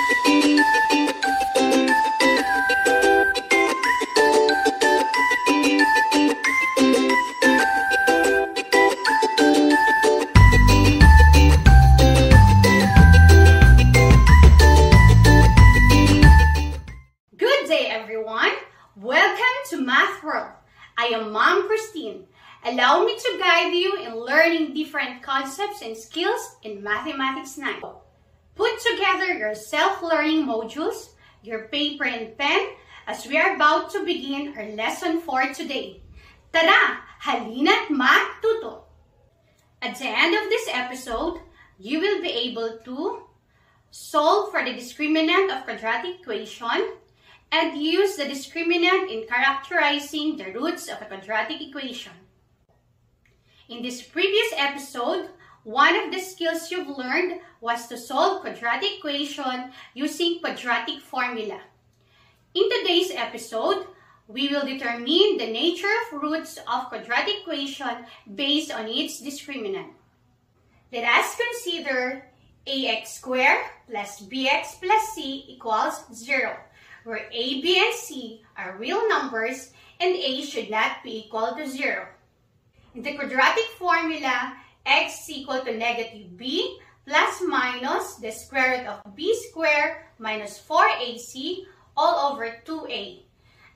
I am Mom Christine. Allow me to guide you in learning different concepts and skills in Mathematics 9. Put together your self-learning modules, your paper and pen, as we are about to begin our lesson for today. Tara, halina't matuto! At the end of this episode, you will be able to solve for the discriminant of quadratic equation and use the discriminant in characterizing the roots of a quadratic equation. In this previous episode, one of the skills you've learned was to solve quadratic equation using quadratic formula. In today's episode, we will determine the nature of roots of quadratic equation based on its discriminant. Let us consider ax squared plus bx plus c equals 0, where a, b, and c are real numbers and a should not be equal to 0. In the quadratic formula, x is equal to negative b plus minus the square root of b squared minus 4ac all over 2a.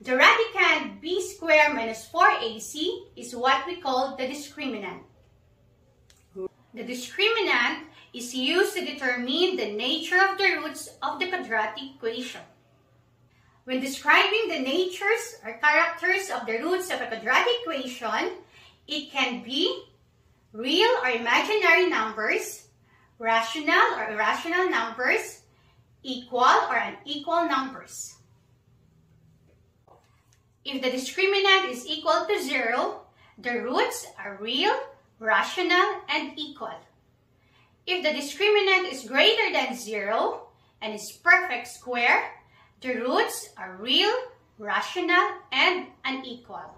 The radicand b squared minus 4ac is what we call the discriminant. The discriminant is used to determine the nature of the roots of the quadratic equation. When describing the natures or characters of the roots of a quadratic equation, it can be real or imaginary numbers, rational or irrational numbers, equal or unequal numbers. If the discriminant is equal to 0, the roots are real, rational, and equal. If the discriminant is greater than 0 and is perfect square, the roots are real, rational, and unequal.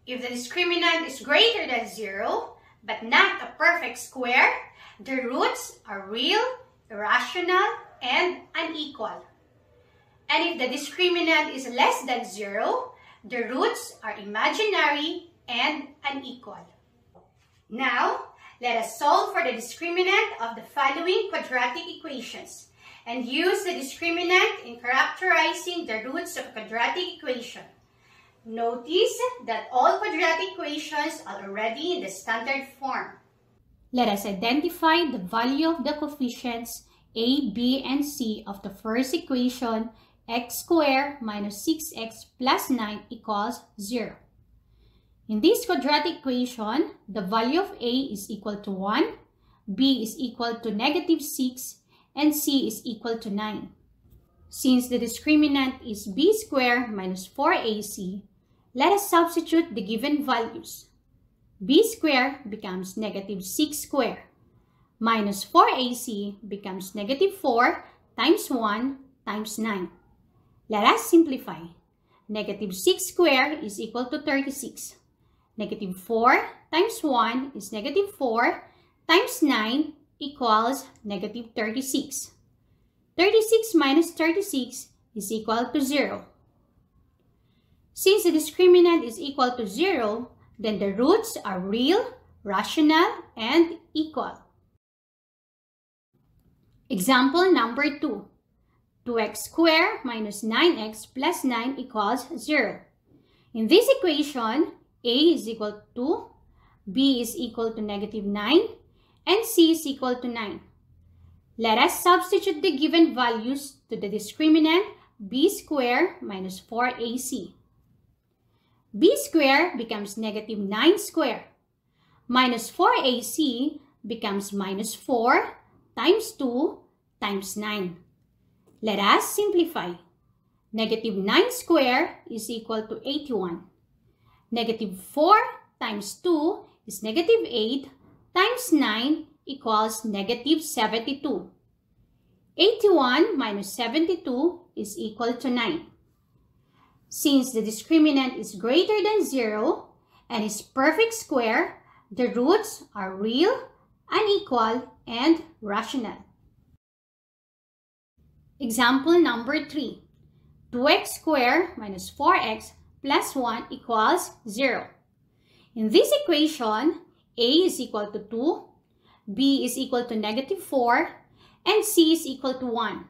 If the discriminant is greater than 0, but not a perfect square, the roots are real, irrational, and unequal. And if the discriminant is less than 0, the roots are imaginary and unequal. Now, let us solve for the discriminant of the following quadratic equations and use the discriminant in characterizing the roots of a quadratic equation. Notice that all quadratic equations are already in the standard form. Let us identify the value of the coefficients a, b, and c of the first equation, x squared minus 6x plus 9 equals 0. In this quadratic equation, the value of a is equal to 1, b is equal to negative 6, and c is equal to 9. Since the discriminant is b squared minus 4ac, let us substitute the given values. B squared becomes negative 6 squared, minus 4ac becomes negative 4 times 1 times 9. Let us simplify. Negative 6 squared is equal to 36. Negative 4 times 1 is negative 4 times 9 equals negative 36. 36 minus 36 is equal to 0. Since the discriminant is equal to 0, then the roots are real, rational, and equal. Example number 2. 2x squared minus 9x plus 9 equals 0. In this equation, a is equal to, b is equal to negative 9, and c is equal to 9. Let us substitute the given values to the discriminant b squared minus 4ac. B squared becomes negative 9 squared. Minus 4ac becomes minus 4 times 2 times 9. Let us simplify. Negative 9 squared is equal to 81. Negative 4 times 2 is negative 8 times 9 equals negative 72. 81 minus 72 is equal to 9. Since the discriminant is greater than 0 and is perfect square, the roots are real, unequal, and rational. Example number 3. 2x squared minus 4x plus 1 equals 0. In this equation, a is equal to 2, b is equal to negative 4, and c is equal to 1.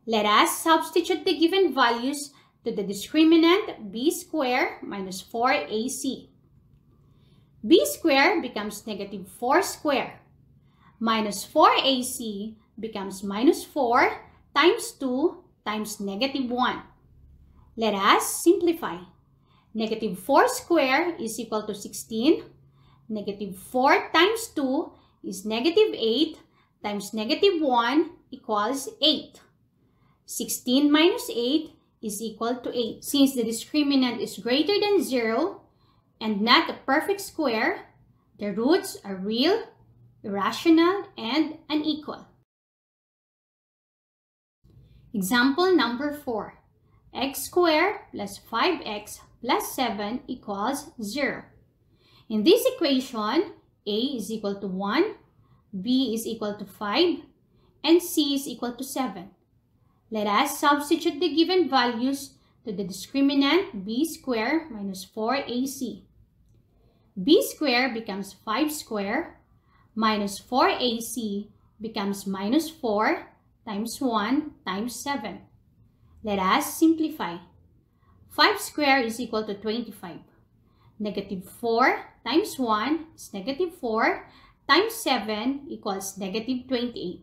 Let us substitute the given values to the discriminant b squared minus 4ac. b squared becomes negative 4 squared. Minus 4ac becomes minus 4 times 2 times negative 1. Let us simplify. Negative 4 squared is equal to 16. Negative 4 times 2 is negative 8 times negative 1 equals 8. 16 minus 8 is equal to 8. Since the discriminant is greater than 0 and not a perfect square, the roots are real, irrational, and unequal. Example number 4. X squared plus 5x plus 7 equals 0. In this equation, a is equal to 1, b is equal to 5, and c is equal to 7. Let us substitute the given values to the discriminant b squared minus 4ac. b squared becomes 5 squared minus 4ac becomes minus 4 times 1 times 7. Let us simplify. 5 squared is equal to 25. Negative 4 times 1 is negative 4 times 7 equals negative 28.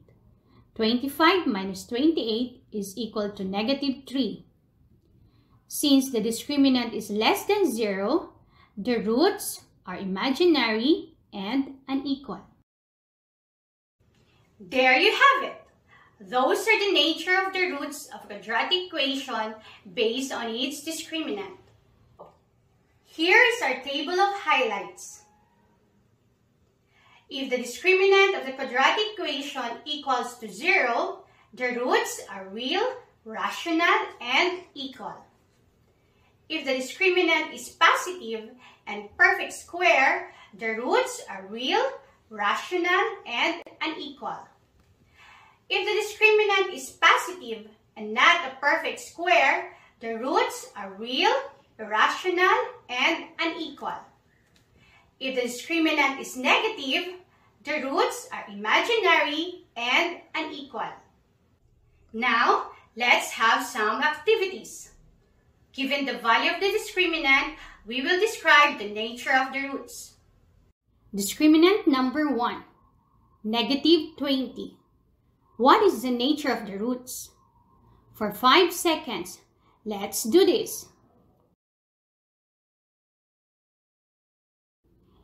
25 minus 28 is equal to negative 3. Since the discriminant is less than 0, the roots are imaginary and unequal. There you have it. Those are the nature of the roots of a quadratic equation based on its discriminant. Here is our table of highlights. If the discriminant of the quadratic equation equals to 0, the roots are real, rational, and equal. If the discriminant is positive and perfect square, the roots are real, rational, and unequal. If the discriminant is positive and not a perfect square, the roots are real, irrational, and unequal. If the discriminant is negative, the roots are imaginary and unequal. Now, let's have some activities. Given the value of the discriminant, we will describe the nature of the roots. Discriminant number 1, negative 20. What is the nature of the roots? For 5 seconds, let's do this.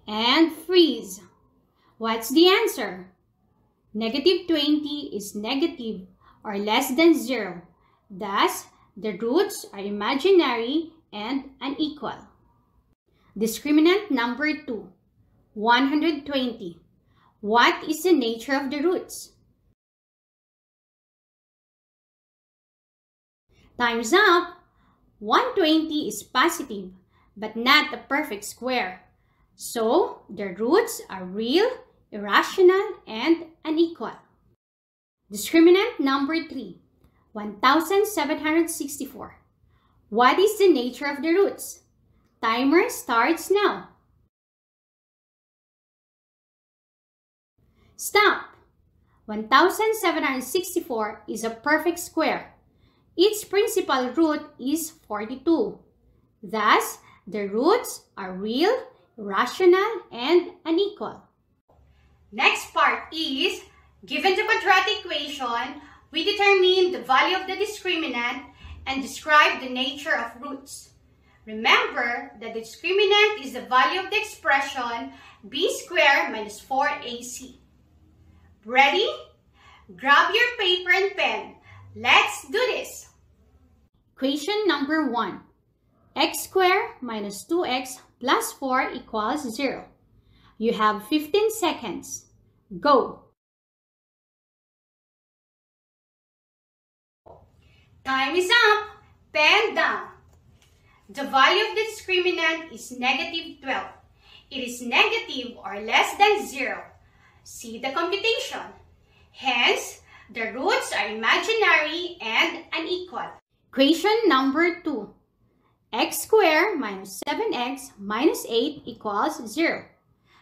And freeze. What's the answer? Negative 20 is negative or less than 0. Thus, the roots are imaginary and unequal. Discriminant number 2, 120. What is the nature of the roots? Time's up. 120 is positive, but not a perfect square. So, the roots are real, irrational, and unequal. Discriminant number 3, 1764. What is the nature of the roots? Timer starts now. Stop! 1764 is a perfect square. Its principal root is 42. Thus, the roots are real, rational, and unequal. Next part is, given the quadratic equation, we determine the value of the discriminant and describe the nature of roots. Remember that the discriminant is the value of the expression b squared minus 4ac. Ready? Grab your paper and pen. Let's do this. Equation number 1. X squared minus 2x plus 4 equals 0. You have 15 seconds. Go! Time is up. Pen down. The value of the discriminant is negative 12. It is negative or less than 0. See the computation. Hence, The roots are imaginary and unequal. Equation number 2. X squared minus 7x minus 8 equals 0.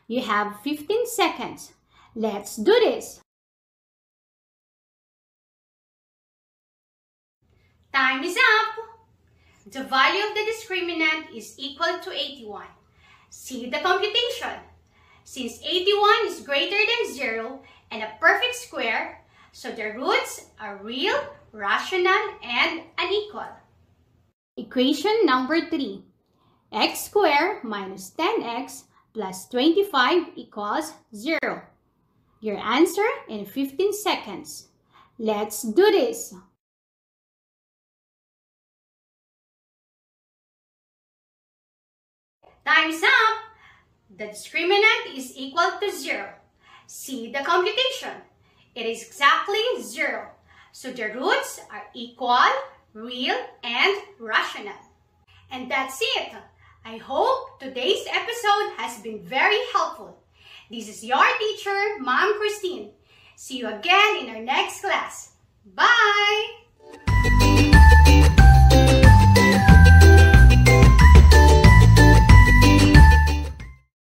You have 15 seconds. Let's do this. Time is up. The value of the discriminant is equal to 81. See the computation. Since 81 is greater than 0 and a perfect square, so the roots are real, rational, and unequal. Equation number 3. X squared minus 10x plus 25 equals 0. Your answer in 15 seconds. Let's do this. Time's up. The discriminant is equal to 0. See the computation. It is exactly 0. So the roots are equal, real, and rational. And that's it. I hope today's episode has been very helpful. This is your teacher, Ma'am Christine. See you again in our next class. Bye!